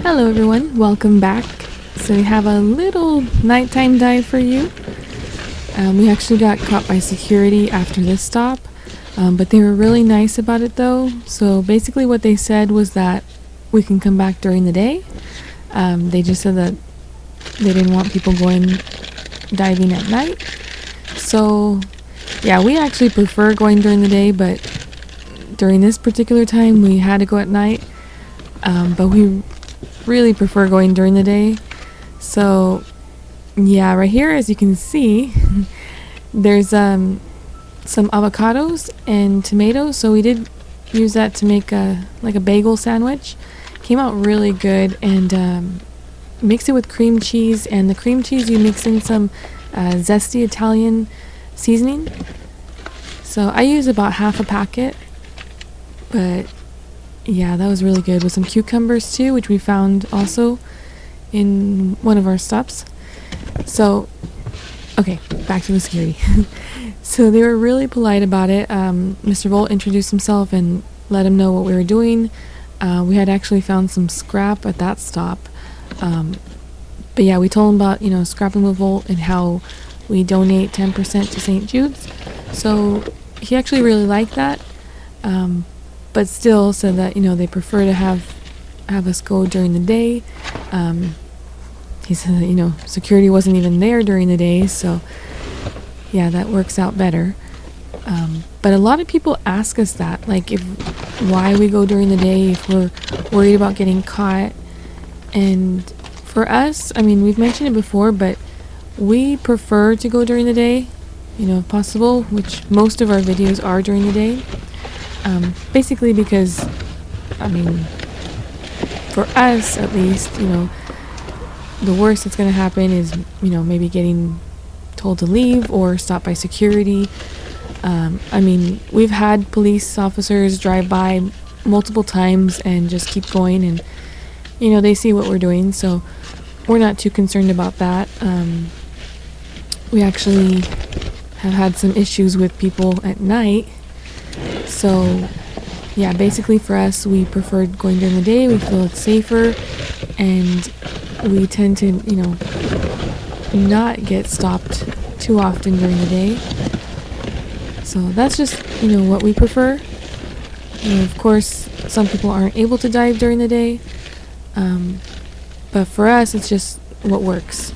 Hello everyone, welcome back. So we have a little nighttime dive for you. We actually got caught by security after this stop, but they were really nice about it though. So basically what they said was that we can come back during the day. They just said that they didn't want people going diving at night. So yeah, we actually prefer going during the day, but during this particular time we had to go at night. But we really prefer going during the day. So yeah, right here as you can see there's some avocados and tomatoes, so we did use that to make a bagel sandwich. Came out really good, and mix it with cream cheese, and the cream cheese you mix in some zesty Italian seasoning. So I use about half a packet, but yeah, that was really good, with some cucumbers too, which we found also in one of our stops. So, okay, back to the security. So they were really polite about it. Mr. Volt introduced himself and let him know what we were doing. We had actually found some scrap at that stop. But yeah, we told him about, scrapping with Volt and how we donate 10% to St. Jude's. So he actually really liked that. But still said that they prefer to have us go during the day. He said that security wasn't even there during the day, so yeah, that works out better. But a lot of people ask us that, like, why we go during the day if we're worried about getting caught. And for us, we've mentioned it before, but we prefer to go during the day, if possible, which most of our videos are during the day. Basically because, for us at least, the worst that's going to happen is, maybe getting told to leave or stopped by security. We've had police officers drive by multiple times and just keep going, and, they see what we're doing, so we're not too concerned about that. We actually have had some issues with people at night. So yeah, basically for us, we prefer going during the day. We feel it's safer, and we tend to, not get stopped too often during the day. So that's just, what we prefer. Of course, some people aren't able to dive during the day, but for us, it's just what works.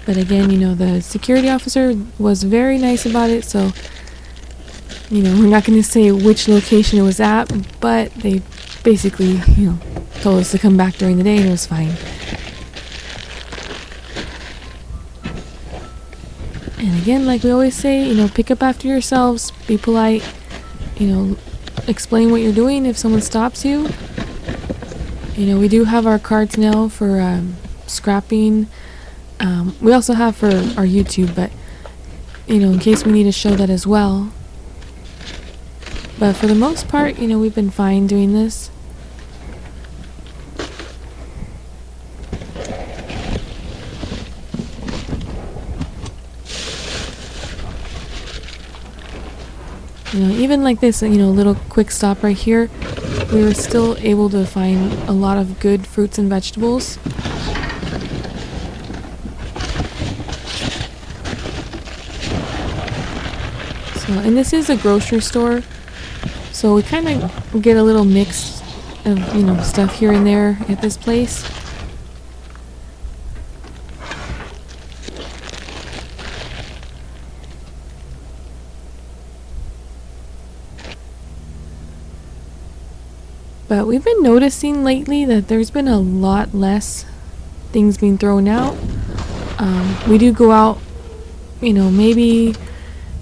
But again, the security officer was very nice about it, so, we're not going to say which location it was at, but they basically, told us to come back during the day, and it was fine. And again, like we always say, pick up after yourselves, be polite, explain what you're doing if someone stops you. We do have our cards now for scrapping. We also have for our YouTube, but in case we need to show that as well. But for the most part, we've been fine doing this. Even like this, little quick stop right here, we were still able to find a lot of good fruits and vegetables. And this is a grocery store, so we kind of get a little mix of, stuff here and there at this place. But we've been noticing lately that there's been a lot less things being thrown out. We do go out, maybe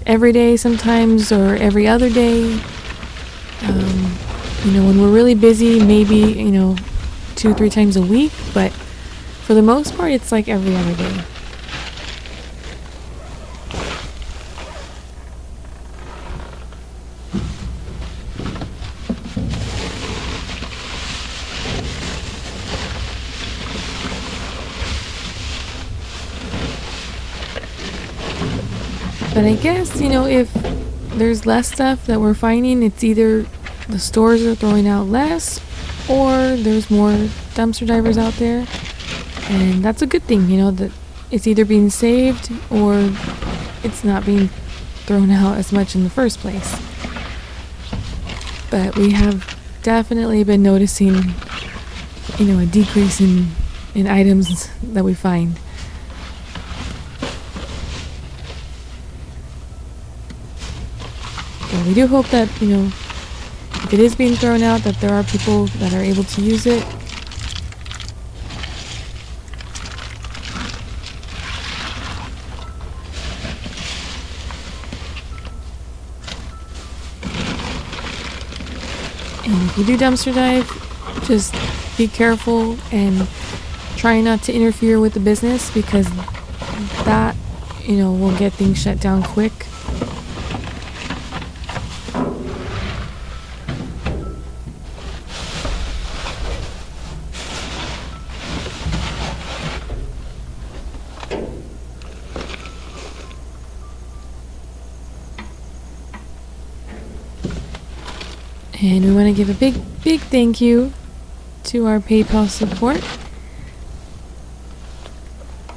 every day sometimes, or every other day. When we're really busy, maybe 2-3 times a week, but for the most part it's like every other day. But I guess, if there's less stuff that we're finding. It's either the stores are throwing out less, or there's more dumpster divers out there, and that's a good thing, you know, that it's either being saved or it's not being thrown out as much in the first place. But we have definitely been noticing, you know, a decrease in items that we find. And we do hope that, you know, if it is being thrown out, that there are people that are able to use it. And if you do dumpster dive, just be careful and try not to interfere with the business, because that, you know, will get things shut down quick. And we want to give a big thank you to our PayPal support.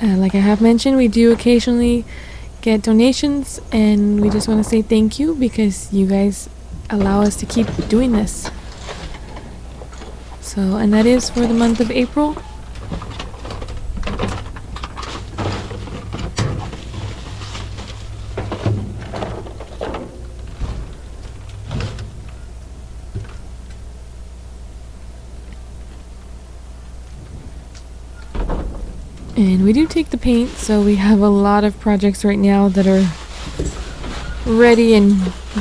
Like I have mentioned, we do occasionally get donations, and we just want to say thank you because you guys allow us to keep doing this. So, and that is for the month of April. And we do take the paint, so we have a lot of projects right now that are ready and,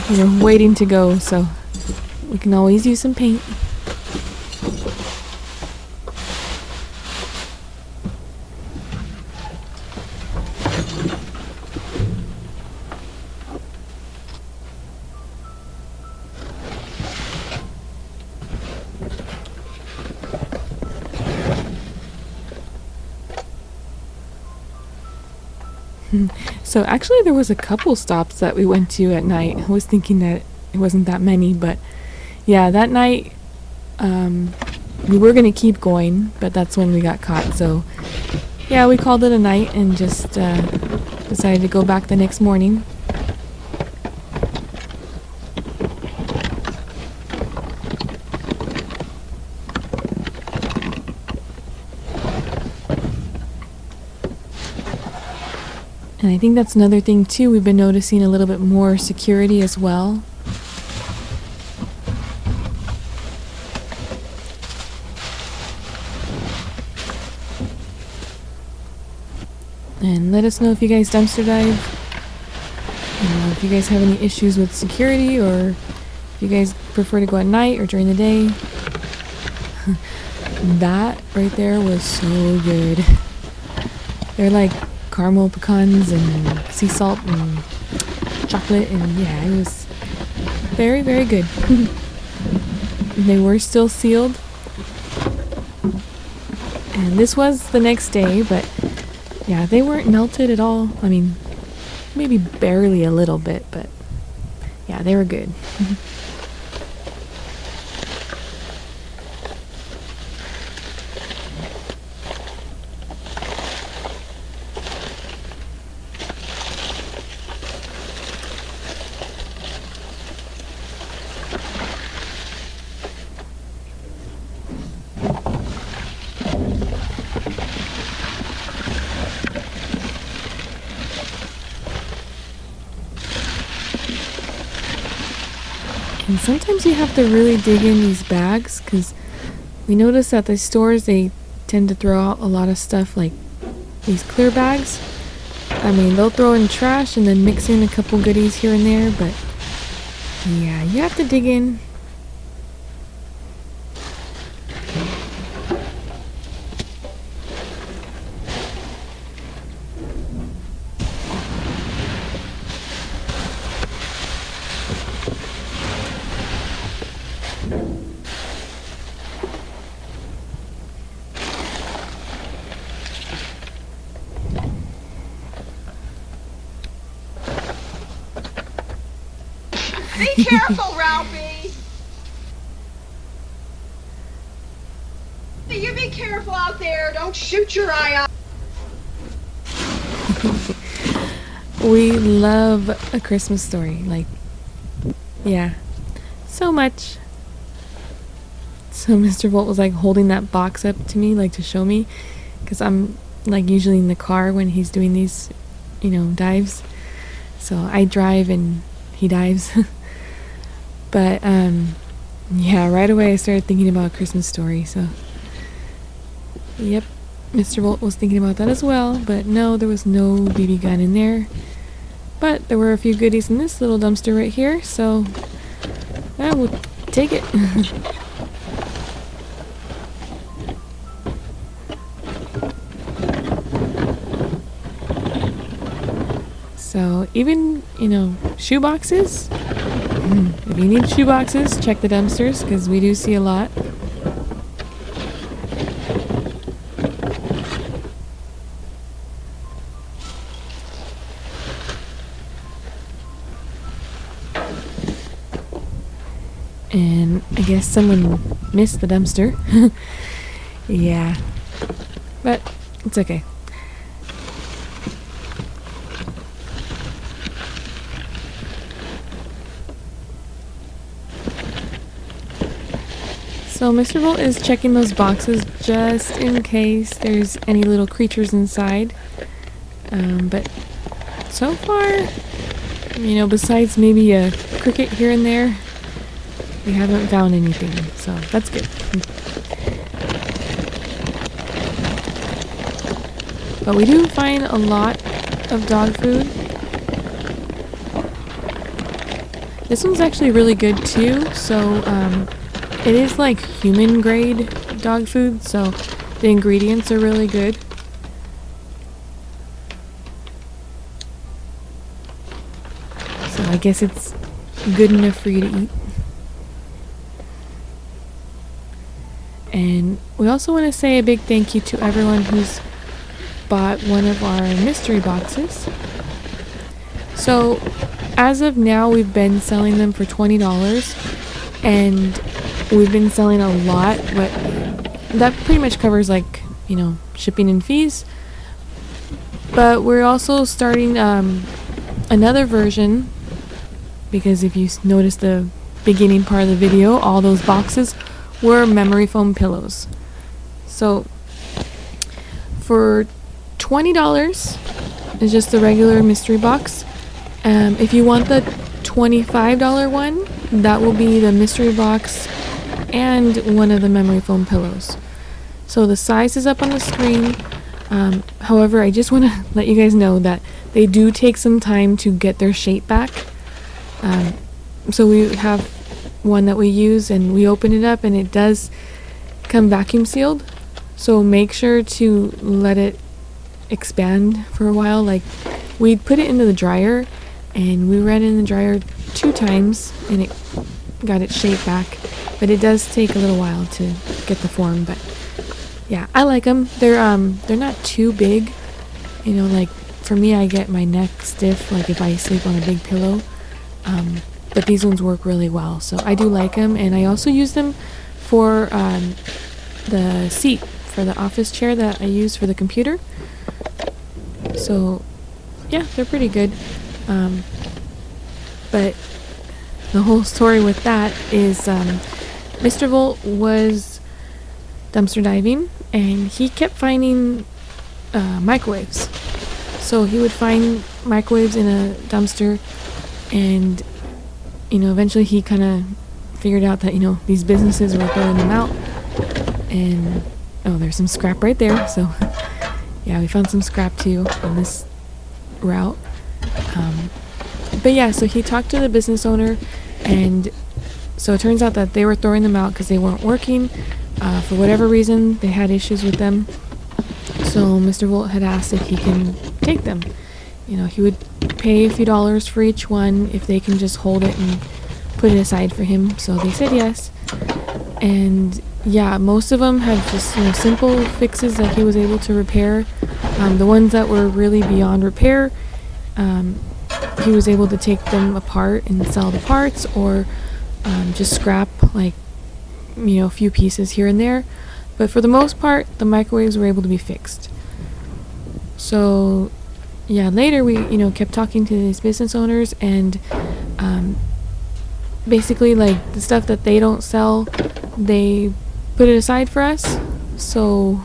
you know, waiting to go, so we can always use some paint. So actually there was a couple stops that we went to at night. I was thinking that it wasn't that many, but yeah, that night we were going to keep going, but that's when we got caught. So yeah, we called it a night and just decided to go back the next morning. And I think that's another thing too, we've been noticing a little bit more security as well. And let us know if you guys dumpster dive, if you guys have any issues with security, or if you guys prefer to go at night or during the day. That right there was so good. They're like caramel pecans and sea salt and chocolate, and yeah, it was very, very good. They were still sealed, and this was the next day, but yeah, they weren't melted at all. I mean, maybe barely a little bit, but yeah, they were good. And sometimes you have to really dig in these bags, because we notice at the stores they tend to throw out a lot of stuff, like these clear bags. I mean, they'll throw in trash and then mix in a couple goodies here and there, but yeah, you have to dig in. careful, Ralphie. You be careful out there. Don't shoot your eye out. We love A Christmas Story. Like, yeah, so much. So Mr. Volt was like holding that box up to me, like to show me, because I'm like usually in the car when he's doing these, dives. So I drive and he dives. But yeah, right away I started thinking about A Christmas Story. So yep, Mr. Volt was thinking about that as well. But no, there was no BB gun in there. But there were a few goodies in this little dumpster right here, so yeah, we'll take it. So even, shoe boxes. If you need shoe boxes, check the dumpsters, because we do see a lot. And I guess someone missed the dumpster. Yeah. But it's okay. So Mr. Volt is checking those boxes just in case there's any little creatures inside. But so far, besides maybe a cricket here and there, we haven't found anything, so that's good. But we do find a lot of dog food. This one's actually really good too, so it is like human grade dog food, so the ingredients are really good. So I guess it's good enough for you to eat. And we also want to say a big thank you to everyone who's bought one of our mystery boxes. So as of now, we've been selling them for $20, and we've been selling a lot, but that pretty much covers shipping and fees. But we're also starting another version, because if you notice the beginning part of the video, all those boxes were memory foam pillows. So for $20 is just the regular mystery box. If you want the $25 one, that will be the mystery box and one of the memory foam pillows. So the size is up on the screen. However, I just want to let you guys know that they do take some time to get their shape back. So we have one that we use, and we open it up and it does come vacuum sealed, so make sure to let it expand for a while. Like, we put it into the dryer and we ran it in the dryer 2 times and it got its shape back, but it does take a little while to get the form. But yeah, I like them. They're not too big, like for me, I get my neck stiff like if I sleep on a big pillow. But these ones work really well, so I do like them. And I also use them for the seat for the office chair that I use for the computer. So yeah, they're pretty good. But the whole story with that is Mr. Volt was dumpster diving, and he kept finding microwaves. So he would find microwaves in a dumpster, and eventually he kind of figured out that, these businesses were throwing them out. And, oh, there's some scrap right there. So, yeah, we found some scrap too on this route. But yeah, so he talked to the business owner, and so it turns out that they were throwing them out because they weren't working. For whatever reason, they had issues with them. So Mr. Volt had asked if he can take them. He would pay a few dollars for each one if they can just hold it and put it aside for him. So they said yes. And yeah, most of them had just simple fixes that he was able to repair. The ones that were really beyond repair, he was able to take them apart and sell the parts, or just scrap, like, you know, a few pieces here and there. But for the most part, the microwaves were able to be fixed. So yeah, later we, you know, kept talking to these business owners, and basically, like, the stuff that they don't sell, they put it aside for us. So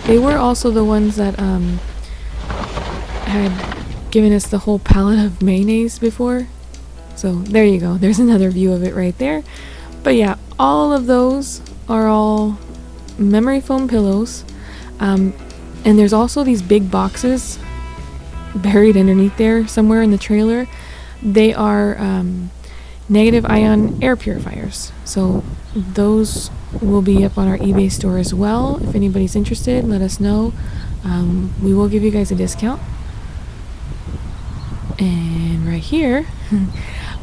they were also the ones that had given us the whole pallet of mayonnaise before. So there you go, there's another view of it right there. But yeah, all of those are all memory foam pillows, and there's also these big boxes buried underneath there somewhere in the trailer. They are negative ion air purifiers, so those will be up on our eBay store as well. If anybody's interested, let us know. We will give you guys a discount. And right here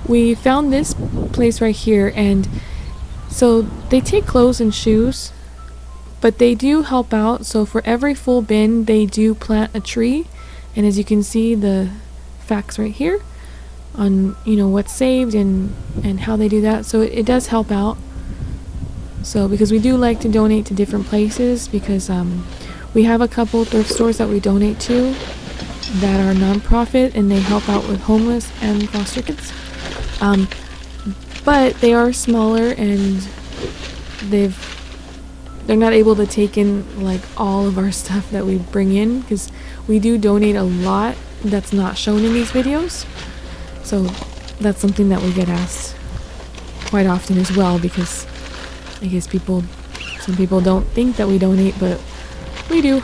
we found this place right here, and so they take clothes and shoes, but they do help out. So for every full bin they do plant a tree, and as you can see, the facts right here on, you know, what's saved and how they do that. So it does help out. So because we do like to donate to different places, because we have a couple thrift stores that we donate to that are non-profit, and they help out with homeless and foster kids. But they are smaller, and they're not able to take in like all of our stuff that we bring in, because we do donate a lot that's not shown in these videos. So that's something that we get asked quite often as well, because I guess some people don't think that we donate, but we do.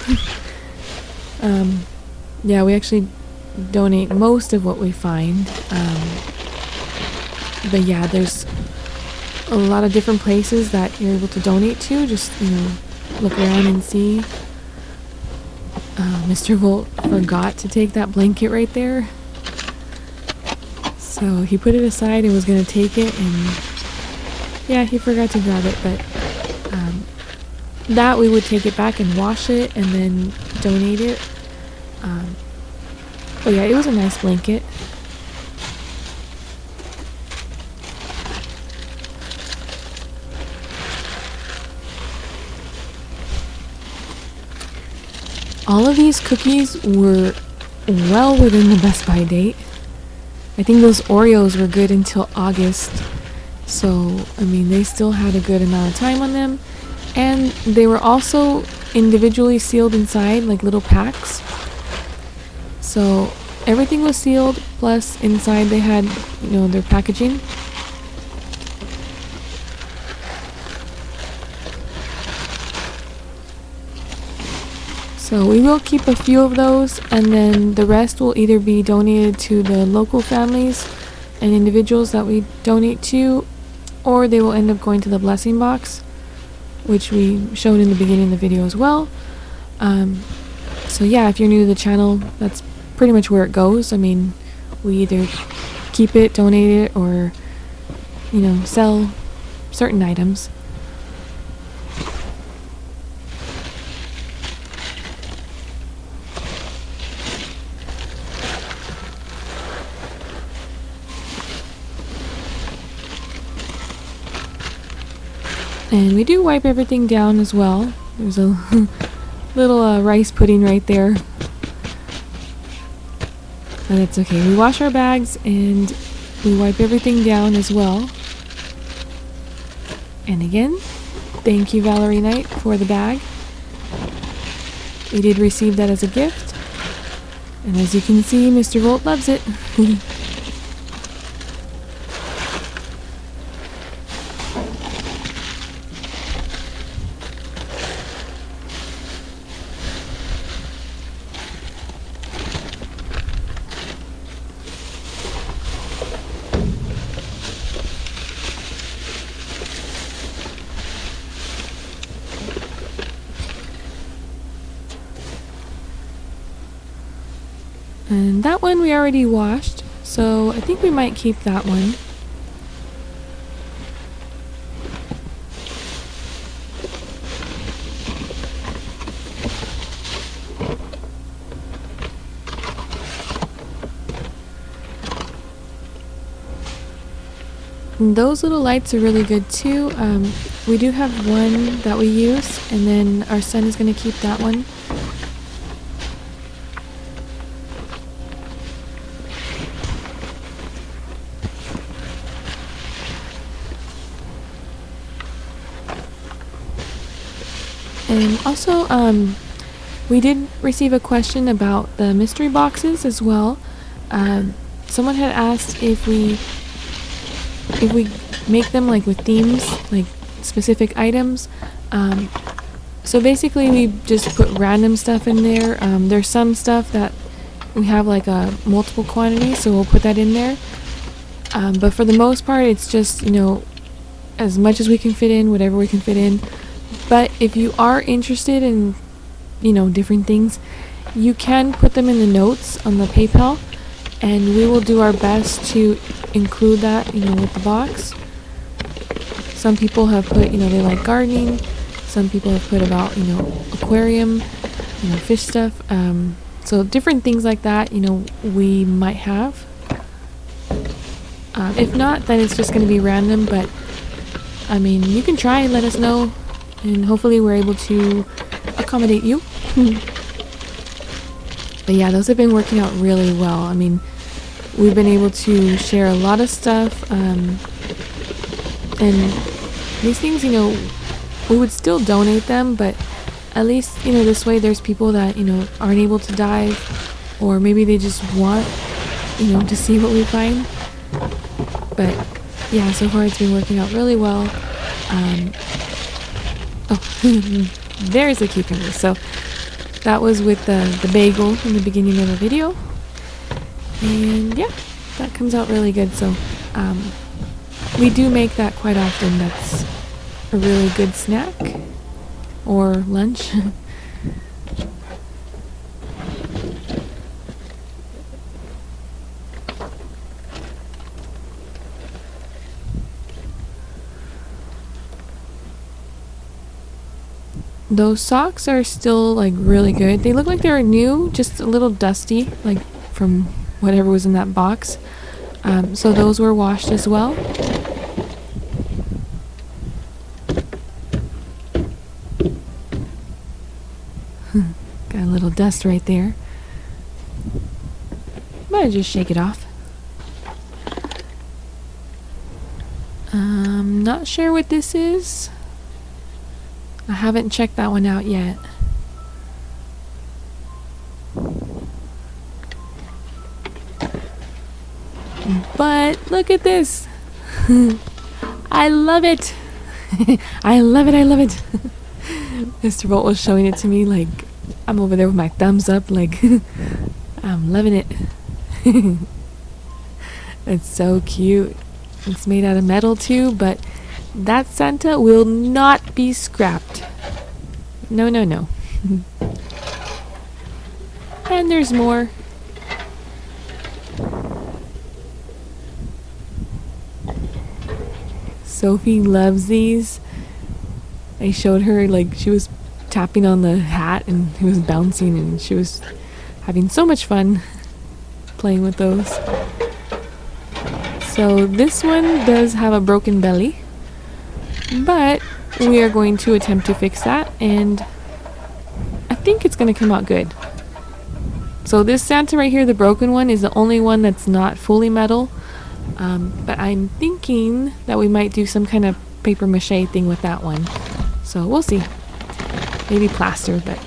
Yeah, we actually donate most of what we find. But yeah, there's a lot of different places that you're able to donate to. Just, you know, look around and see. Mr. Volt forgot to take that blanket right there. So he put it aside and was going to take it, and yeah, he forgot to grab it. But that we would take it back and wash it and then donate it. But yeah, it was a nice blanket. All of these cookies were well within the Best By date. I think those Oreos were good until August. So, I mean, they still had a good amount of time on them. And they were also individually sealed inside, like little packs. So everything was sealed, plus inside they had, you know, their packaging. So we will keep a few of those, and then the rest will either be donated to the local families and individuals that we donate to, or they will end up going to the blessing box, which we showed in the beginning of the video as well. So yeah, if you're new to the channel, that's pretty much where it goes. I mean, we either keep it, donate it, or, you know, sell certain items. And we do wipe everything down as well. There's a little rice pudding right there. But that's okay. We wash our bags and we wipe everything down as well. And again, thank you, Valerie Knight, for the bag. We did receive that as a gift. And as you can see, Mr. Volt loves it. And that one we already washed, so I think we might keep that one. And those little lights are really good too. We do have one that we use, and then our son is going to keep that one. And also, we did receive a question about the mystery boxes as well. Someone had asked if we make them like with themes, like specific items. So basically, we just put random stuff in there. There's some stuff that we have like a multiple quantity, so we'll put that in there. But for the most part, it's just, you know, as much as we can fit in, whatever we can fit in. But if you are interested in, you know, different things, you can put them in the notes on the PayPal, and we will do our best to include that, you know, with the box. Some people have put, you know, they like gardening. Some people have put about, you know, aquarium, you know, fish stuff. So different things like that, you know, we might have. If not, then it's just going to be random. But I mean, you can try and let us know, and hopefully we're able to accommodate you. But yeah, those have been working out really well. I mean, we've been able to share a lot of stuff, and these things, you know, we would still donate them, but at least, you know, this way there's people that, you know, aren't able to dive, or maybe they just want, you know, to see what we find. But yeah, so far it's been working out really well. There's the cucumber. So that was with the bagel in the beginning of the video, and yeah, that comes out really good. So we do make that quite often. That's a really good snack or lunch. Those socks are still like really good. They look like they're new, just a little dusty, like from whatever was in that box. So those were washed as well. Got a little dust right there. Might just shake it off. Not sure what this is. I haven't checked that one out yet. But look at this. I love it. I love it. I love it. Mr. Bolt was showing it to me, like I'm over there with my thumbs up, like I'm loving it. It's so cute. It's made out of metal too, but that Santa will not be scrapped. No, no, no. And there's more. Sophie loves these. I showed her, like, she was tapping on the hat and it was bouncing, and she was having so much fun playing with those. So this one does have a broken belly, but we are going to attempt to fix that, and I think it's going to come out good. So this Santa right here, the broken one, is the only one that's not fully metal, but I'm thinking that we might do some kind of paper mache thing with that one. So we'll see. Maybe plaster, but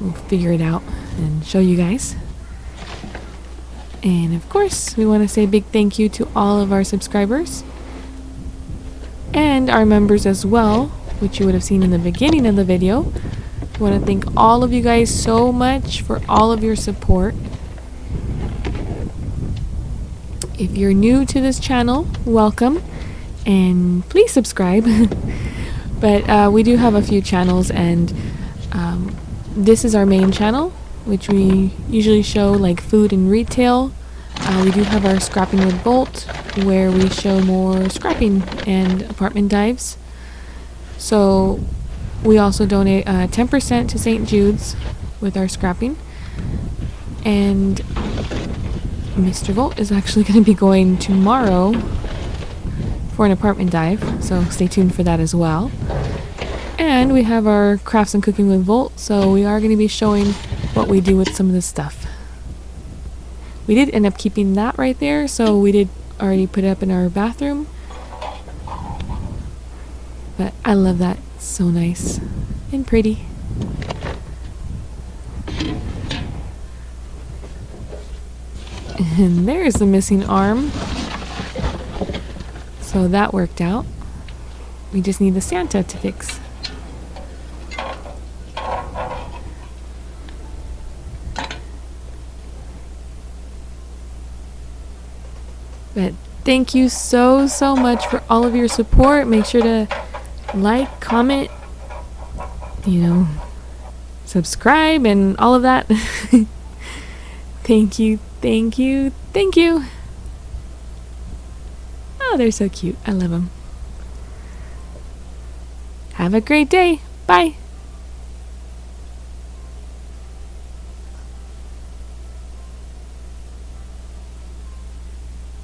we'll figure it out and show you guys. And of course, we want to say a big thank you to all of our subscribers and our members as well, which you would have seen in the beginning of the video. I want to thank all of you guys so much for all of your support. If you're new to this channel, welcome, and please subscribe. But we do have a few channels, and this is our main channel, which we usually show like food and retail. We do have our Scrapping with Bolt, where we show more scrapping and apartment dives. So we also donate 10% to St. Jude's with our scrapping. And Mr. Volt is actually going to be going tomorrow for an apartment dive, so stay tuned for that as well. And we have our crafts and cooking with Volt, so we are going to be showing what we do with some of this stuff. We did end up keeping that right there, so we did already put it up in our bathroom. But I love that. It's so nice and pretty. And there's the missing arm. So that worked out. We just need the Santa to fix. But thank you so much for all of your support. Make sure to like, comment, subscribe and all of that. Thank you. Oh, they're so cute. I love them. Have a great day. Bye.